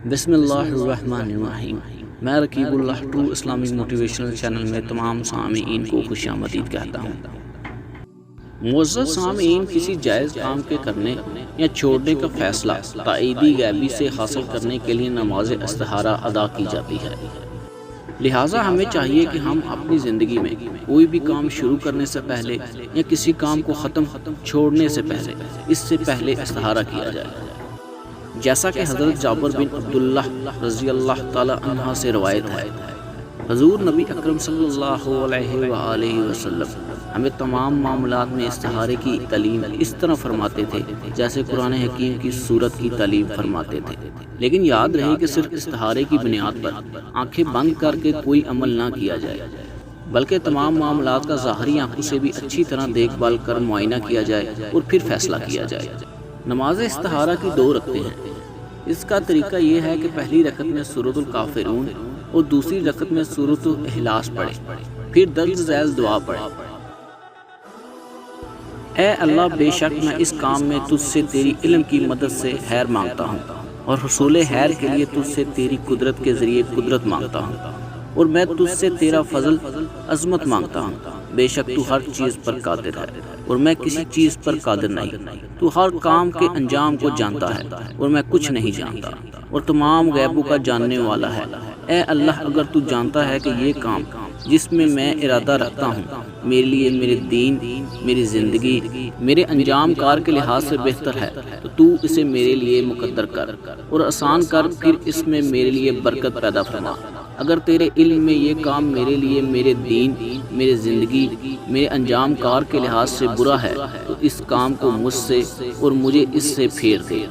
بسم اللہ الرحمن الرحیم۔ میں رقیب اللہ ٹرو اسلامک موٹیویشنل چینل میں تمام سامعین کو خوش آمدید کہتا ہوں۔ معزز سامعین، کسی جائز کام کے کرنے یا چھوڑنے کا فیصلہ تائیدی غیبی سے حاصل کرنے کے لیے نماز استخارہ ادا کی جاتی ہے۔ لہٰذا ہمیں چاہیے کہ ہم اپنی زندگی میں کوئی بھی کام شروع کرنے سے پہلے یا کسی کام کو ختم چھوڑنے سے پہلے اس سے پہلے استخارہ کیا جائے، جیسا کہ حضرت جابر بن عبداللہ رضی اللہ تعالی عنہ سے روایت ہے۔ حضور نبی اکرم صلی اللہ علیہ وآلہ وسلم ہمیں تمام معاملات میں استخارے کی تعلیم اس طرح فرماتے تھے جیسے قرآن حکیم کی سورت کی تعلیم فرماتے تھے، لیکن یاد رہے کہ صرف استخارے کی بنیاد پر آنکھیں بند کر کے کوئی عمل نہ کیا جائے، بلکہ تمام معاملات کا ظاہری آنکھوں سے بھی اچھی طرح دیکھ بھال کر معائنہ کیا جائے اور پھر فیصلہ کیا جائے۔ نماز استخارہ کی 2 رکعتیں ہیں۔ اس کا طریقہ یہ ہے کہ پہلی رکعت میں سورۃ الکافرون اور دوسری رکعت میں سورۃ الاخلاص پڑھیں، پھر درج ذیل دعا پڑھیں۔ اے اللہ، بے شک میں اس کام میں تجھ سے تیری علم کی مدد سے خیر مانگتا ہوں اور حصول خیر کے لیے تجھ سے تیری قدرت کے ذریعے قدرت مانگتا ہوں، اور میں تجھ سے تیرا فضل عظمت مانگتا ہوں۔ بے شک تو ہر چیز پر قادر ہے اور میں کسی چیز پر قادر نہیں۔ تو ہر کام کے انجام کو جانتا ہے اور میں کچھ نہیں جانتا، اور تمام غیبوں کا جاننے والا ہے۔ اے اللہ، اگر تو جانتا ہے کہ یہ کام جس میں میں ارادہ رکھتا ہوں میرے لیے میرے دین، میری زندگی، میرے انجام کار کے لحاظ سے بہتر ہے تو تو اسے میرے لیے مقدر کر اور آسان کر، پھر اس میں میرے لیے برکت پیدا فرما۔ اگر تیرے علم میں یہ کام میرے لیے میرے دین، میرے زندگی، میرے انجام کار کے لحاظ سے برا ہے تو اس کام کو مجھ سے اور مجھے اس سے پھیر دے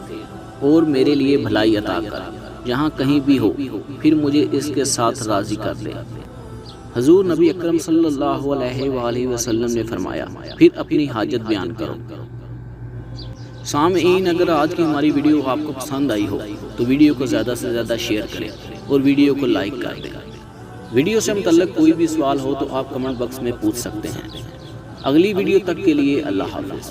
اور میرے لیے بھلائی عطا کر، جہاں کہیں بھی ہو، پھر مجھے اس کے ساتھ راضی کر دے۔ حضور نبی اکرم صلی اللہ علیہ وآلہ وسلم نے فرمایا، پھر اپنی حاجت بیان کرو۔ سامعین، اگر آج کی ہماری ویڈیو آپ کو پسند آئی ہو تو ویڈیو کو زیادہ سے زیادہ شیئر کریں اور ویڈیو کو لائک کر دیں۔ ویڈیو سے متعلق کوئی بھی سوال ہو تو آپ کمنٹ باکس میں پوچھ سکتے ہیں۔ اگلی ویڈیو تک کے لیے اللہ حافظ۔